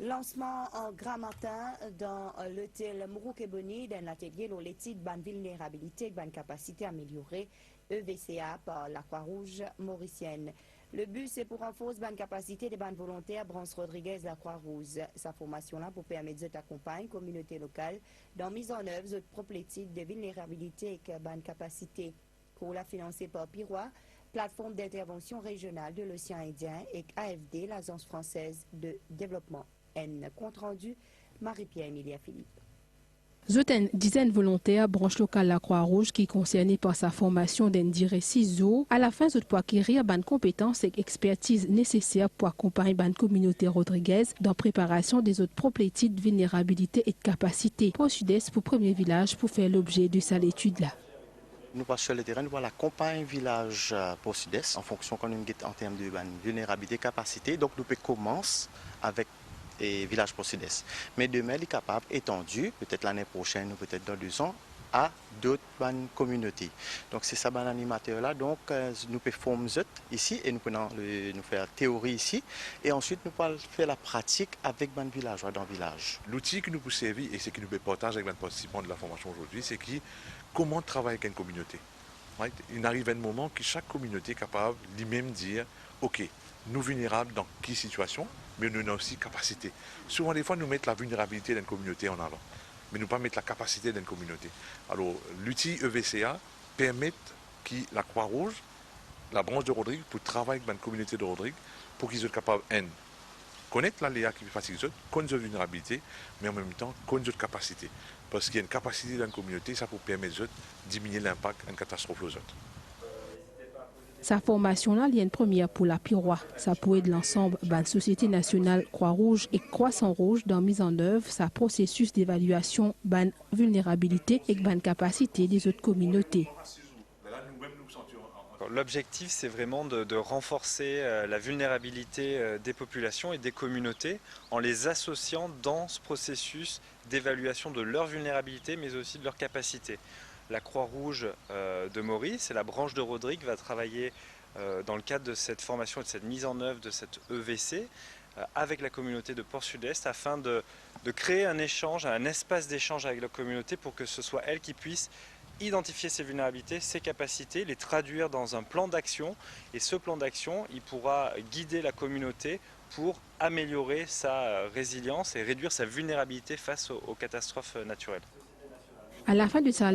Lancement en grand matin dans l'hôtel Mourouk-Ebony d'un atelier sur l'étude de vulnérabilité et de capacité améliorée EVCA par la Croix-Rouge mauricienne. Le but, c'est pour renforcer la capacité des bandes volontaires Brance Rodriguez la Croix-Rouge. Sa formation-là pour permettre d'accompagner la communauté locale dans la mise en œuvre de propres études de vulnérabilité et de capacité. Pour la financer par Pirois, plateforme d'intervention régionale de l'océan Indien et AFD, l'Agence française de développement. Compte rendu, Marie-Pierre Emilia Philippe. Une dizaine volontaires branche locale la Croix-Rouge qui est concernée par sa formation d'Indire CISO. À la fin, ils pour acquérir des compétences et expertise nécessaires pour accompagner la communauté Rodriguez dans la préparation des autres propriétés de vulnérabilité et de capacité. Pour Sud-Est, pour premier village, pour faire l'objet de cette étude-là. Nous passons sur le terrain, nous allons accompagner le village pour Sud-Est en fonction qu'on a en termes de vulnérabilité et capacité. Donc nous pouvons commencer avec et village pour Sud-Est. Mais demain, il est capable, étendu, peut-être l'année prochaine ou peut-être dans 2 ans, à d'autres communautés. Donc c'est ça, animateur-là. Donc nous pouvons former ici et nous pouvons nous faire théorie ici. Et ensuite, nous pouvons faire la pratique avec les villageois dans le village. L'outil que nous pouvons servir et ce que nous pouvons partager avec les participants de la formation aujourd'hui, c'est comment travailler avec une communauté. Right? Il arrive un moment que chaque communauté est capable de lui-même dire, OK, nous vulnérables dans quelle situation, mais nous avons aussi capacité. Souvent, des fois, nous mettons la vulnérabilité d'une communauté en avant, mais nous ne pas mettre la capacité d'une communauté. Alors, l'outil EVCA permet que la Croix-Rouge, la branche de Rodrigue, pour travailler avec la communauté de Rodrigue, pour qu'ils soient capables de connaître l'aléa qui fait facile, connaître la vulnérabilité, mais en même temps, connaître la capacité. Parce qu'il y a une capacité dans une communauté, ça peut permettre de diminuer l'impact d'une catastrophe aux autres. Sa formation-là, il y a une première pour la Pirois. Ça peut être l'ensemble de la Société nationale Croix-Rouge et Croissant-Rouge dans la mise en œuvre sa processus d'évaluation de la vulnérabilité et de la capacité des autres communautés. L'objectif, c'est vraiment de renforcer la vulnérabilité des populations et des communautés en les associant dans ce processus d'évaluation de leur vulnérabilité, mais aussi de leur capacité. La Croix-Rouge de Maurice et la branche de Rodrigue va travailler dans le cadre de cette formation et de cette mise en œuvre de cette EVC avec la communauté de Port-Sud-Est afin de créer un échange, un espace d'échange avec la communauté pour que ce soit elle qui puisse identifier ses vulnérabilités, ses capacités, les traduire dans un plan d'action et ce plan d'action, il pourra guider la communauté pour améliorer sa résilience et réduire sa vulnérabilité face aux catastrophes naturelles. À la fin de sa